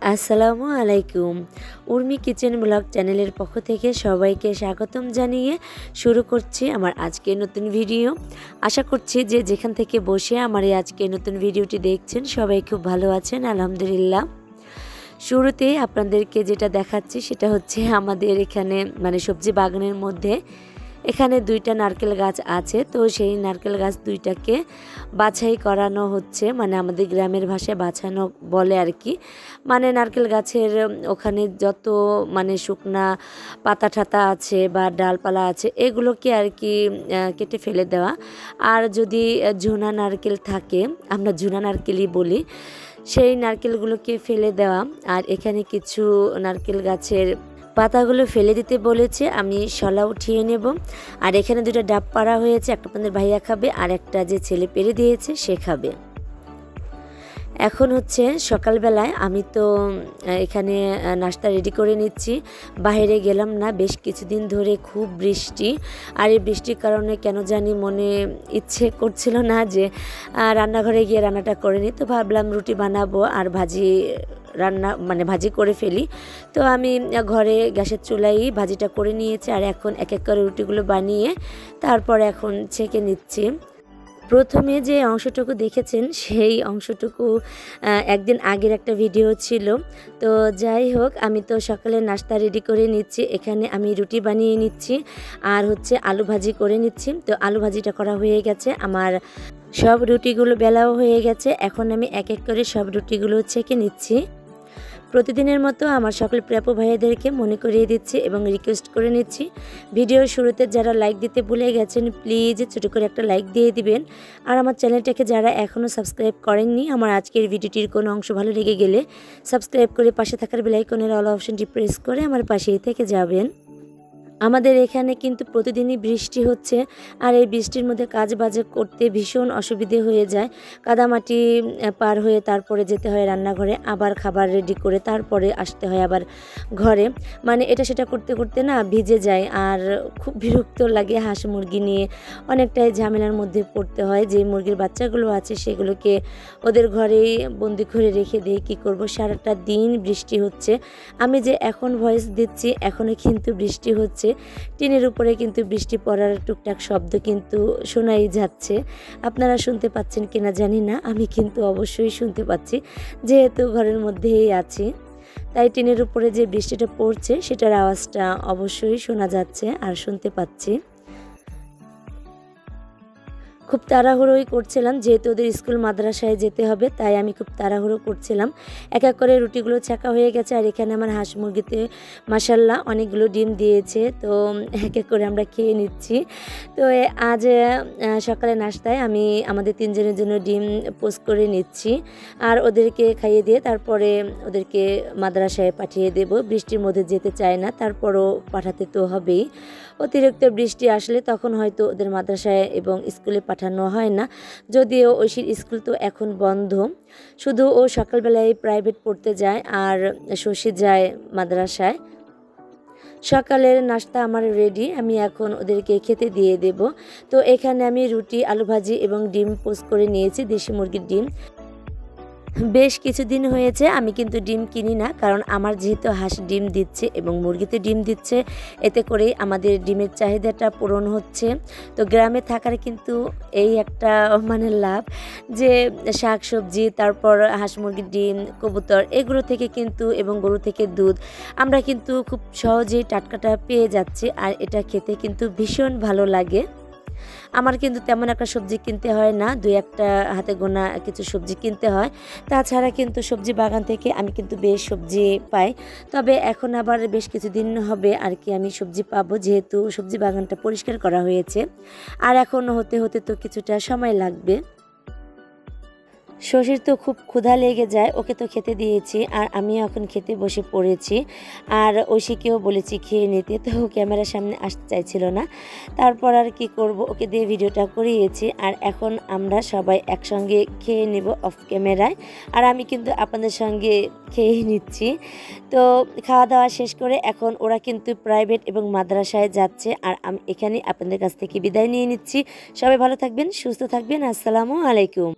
আসসালামু আলাইকুম। Urmi kitchen blog চ্যানেলের পক্ষ থেকে সবাইকে স্বাগতম জানিয়ে শুরু করছি আমার আজকের নতুন ভিডিও। আশা করছি যে যেখান থেকে বসে আমার এই আজকের নতুন ভিডিওটি দেখছেন সবাই খুব ভালো আছেন আলহামদুলিল্লাহ। শুরুতেই আপনাদেরকে যেটা দেখাচ্ছি সেটা হচ্ছে আমাদের এখানে সবজি বাগানের মধ্যে এখানে দুইটা নারকেল গাছ আছে। তো সেই নারকেল গাছ দুইটাকে বাছাই করানো হচ্ছে, আমাদের গ্রামের ভাষায় বাছানো বলে আর কি। নারকেল গাছের ওখানে যত শুকনা পাতা ঠাতা আছে বা ডালপালা আছে এগুলোকে আর কি কেটে ফেলে দেওয়া। আর যদি ঝুনা নারকেল থাকে, আমরা ঝুনা নারকেলই বলি, সেই নারকেলগুলোকে ফেলে দেওয়া। আর এখানে কিছু নারকেল গাছের পাতাগুলো ফেলে দিতে বলেছে, আমি শলা উঠিয়ে নেব। আর এখানে দুটো ডাব পাড়া হয়েছে, একটা আপনাদের ভাইয়া খাবে আর একটা যে ছেলে পেরে দিয়েছে সে খাবে। এখন হচ্ছে সকালবেলায় আমি তো এখানে নাস্তা রেডি করে নিচ্ছি। বাইরে গেলাম না, বেশ কিছুদিন ধরে খুব বৃষ্টি। আর এই বৃষ্টির কারণে কেন জানি মনে ইচ্ছে করছিল না যে রান্নাঘরে গিয়ে রান্নাটা করে নিই। তো ভাবলাম রুটি বানাবো আর ভাজি করে ফেলি। তো আমি ঘরে গ্যাসের চুলায় ভাজিটা করে নিয়েছি আর এখন এক এক করে রুটিগুলো বানিয়ে তারপর এখন ছেঁকে নিচ্ছি। প্রথমে যে অংশটুকু দেখেছেন সেই অংশটুকু একদিন আগের একটা ভিডিও ছিল। তো যাই হোক, আমি তো সকালে নাস্তা রেডি করে নিচ্ছি। এখানে আমি রুটি বানিয়ে নিচ্ছি আর হচ্ছে আলু ভাজি করে নিচ্ছি। তো আলু ভাজিটা করা হয়ে গেছে, আমার সব রুটিগুলো বেলাও হয়ে গেছে। এখন আমি এক এক করে সব রুটিগুলো ছেঁকে নিচ্ছি। প্রতিদিনের মতো আমার সকল প্রিয় ভাইয়াদেরকে মনে করিয়ে দিচ্ছি এবং রিকোয়েস্ট করে নিচ্ছি, ভিডিওর শুরুতে যারা লাইক দিতে ভুলে গেছেন প্লিজ ছোটো করে একটা লাইক দিয়ে দিবেন। আর আমার চ্যানেলটাকে যারা এখনও সাবস্ক্রাইব করেননি, আমার আজকের ভিডিওটির কোনো অংশ ভালো লেগে গেলে সাবস্ক্রাইব করে পাশে থাকার বেল আইকনের অল অপশনটি প্রেস করে আমার পাশেই থেকে যাবেন। আমাদের এখানে কিন্তু প্রতিদিনই বৃষ্টি হচ্ছে আর এই বৃষ্টির মধ্যে কাজ বাজে করতে ভীষণ অসুবিধে হয়ে যায়। কাদামাটি পার হয়ে তারপরে যেতে হয় রান্নাঘরে, আবার খাবার রেডি করে তারপরে আসতে হয় আবার ঘরে। এটা সেটা করতে করতে না ভিজে যায় আর খুব বিরক্ত লাগে। হাঁস মুরগি নিয়ে অনেকটাই ঝামেলার মধ্যে পড়তে হয়। যে মুরগির বাচ্চাগুলো আছে সেগুলোকে ওদের ঘরেই বন্দি করে রেখে দিয়ে কী করব, সারাটা দিন বৃষ্টি হচ্ছে। আমি যে এখন ভয়েস দিচ্ছি এখনও কিন্তু বৃষ্টি হচ্ছে, টিনের উপরে কিন্তু বৃষ্টি পড়ার টুকটাক শব্দ কিন্তু শোনাই যাচ্ছে। আপনারা শুনতে পাচ্ছেন কিনা জানি না, আমি কিন্তু অবশ্যই শুনতে পাচ্ছি যেহেতু ঘরের মধ্যেই আছি। তাই টিনের উপরে যে বৃষ্টিটা পড়ছে সেটার আওয়াজটা অবশ্যই শোনা যাচ্ছে আর শুনতে পাচ্ছি। খুব তাড়াহুড়োই করছিলাম, যেহেতু ওদের স্কুল মাদ্রাসায় যেতে হবে তাই আমি খুব তাড়াহুড়ো করছিলাম। এক এক করে রুটিগুলো ছাকা হয়ে গেছে আর এখানে আমার হাঁস মুরগিতে মাশাল্লাহ অনেকগুলো ডিম দিয়েছে। তো এক এক করে আমরা খেয়ে নিচ্ছি। তো আজ সকালে নাস্তায় আমি আমাদের তিনজনের জন্য ডিম পোস্ট করে নিচ্ছি আর ওদেরকে খাইয়ে দিয়ে তারপরে ওদেরকে মাদ্রাসায় পাঠিয়ে দেব। বৃষ্টির মধ্যে যেতে চায় না, তারপরও পাঠাতে তো হবেই। অতিরিক্ত বৃষ্টি আসলে তখন হয়তো ওদের মাদ্রাসায় এবং স্কুলে পাঠানো হয় না, যদিও ঐশীর স্কুল তো এখন বন্ধ, শুধু ও সকালবেলায় প্রাইভেট পড়তে যায় আর শশী যায় মাদ্রাসায়। সকালের নাস্তা আমার রেডি, আমি এখন ওদেরকে খেতে দিয়ে দেব। তো এখানে আমি রুটি, আলু ভাজি এবং ডিম পোস্ট করে নিয়েছি, দেশি মুরগির ডিম। বেশ কিছুদিন হয়েছে আমি কিন্তু ডিম কিনি না, কারণ আমার যেহেতু হাঁস ডিম দিচ্ছে এবং মুরগিতে ডিম দিচ্ছে, এতে করেই আমাদের ডিমের চাহিদাটা পূরণ হচ্ছে। তো গ্রামে থাকার কিন্তু এই একটা লাভ যে শাক সবজি, তারপর হাঁস মুরগির ডিম, কবুতর এগুলো থেকে কিন্তু এবং গরু থেকে দুধ আমরা কিন্তু খুব সহজেই টাটকাটা পেয়ে যাচ্ছি আর এটা খেতে কিন্তু ভীষণ ভালো লাগে। আমার কিন্তু তেমন একটা সবজি কিনতে হয় না, দুই একটা হাতে গোনা কিছু সবজি কিনতে হয়। তাছাড়া কিন্তু সবজি বাগান থেকে আমি কিন্তু বেশ সবজি পাই। তবে এখন আবার বেশ কিছুদিন হবে আর কি আমি সবজি পাবো, যেহেতু সবজি বাগানটা পরিষ্কার করা হয়েছে। আর এখন হতে হতে তো কিছুটা সময় লাগবে। শশীর তো খুব ক্ষুধা লেগে যায়, ওকে তো খেতে দিয়েছি আর আমি এখন খেতে বসে পড়েছি। আর ঐশীকেও বলেছি খেয়ে নিতে, তো ক্যামেরার সামনে আসতে চাইছিল না। তারপর আর কি করব, ওকে দিয়ে ভিডিওটা করিয়েছি আর এখন আমরা সবাই একসঙ্গে খেয়ে নেব অফ ক্যামেরায়। আর আমি কিন্তু আপনাদের সঙ্গে খেয়ে নিচ্ছি। তো খাওয়া দাওয়া শেষ করে এখন ওরা কিন্তু প্রাইভেট এবং মাদ্রাসায় যাচ্ছে আর আমি এখানে আপনাদের কাছ থেকে বিদায় নিয়ে নিচ্ছি। সবাই ভালো থাকবেন, সুস্থ থাকবেন। আসসালামু আলাইকুম।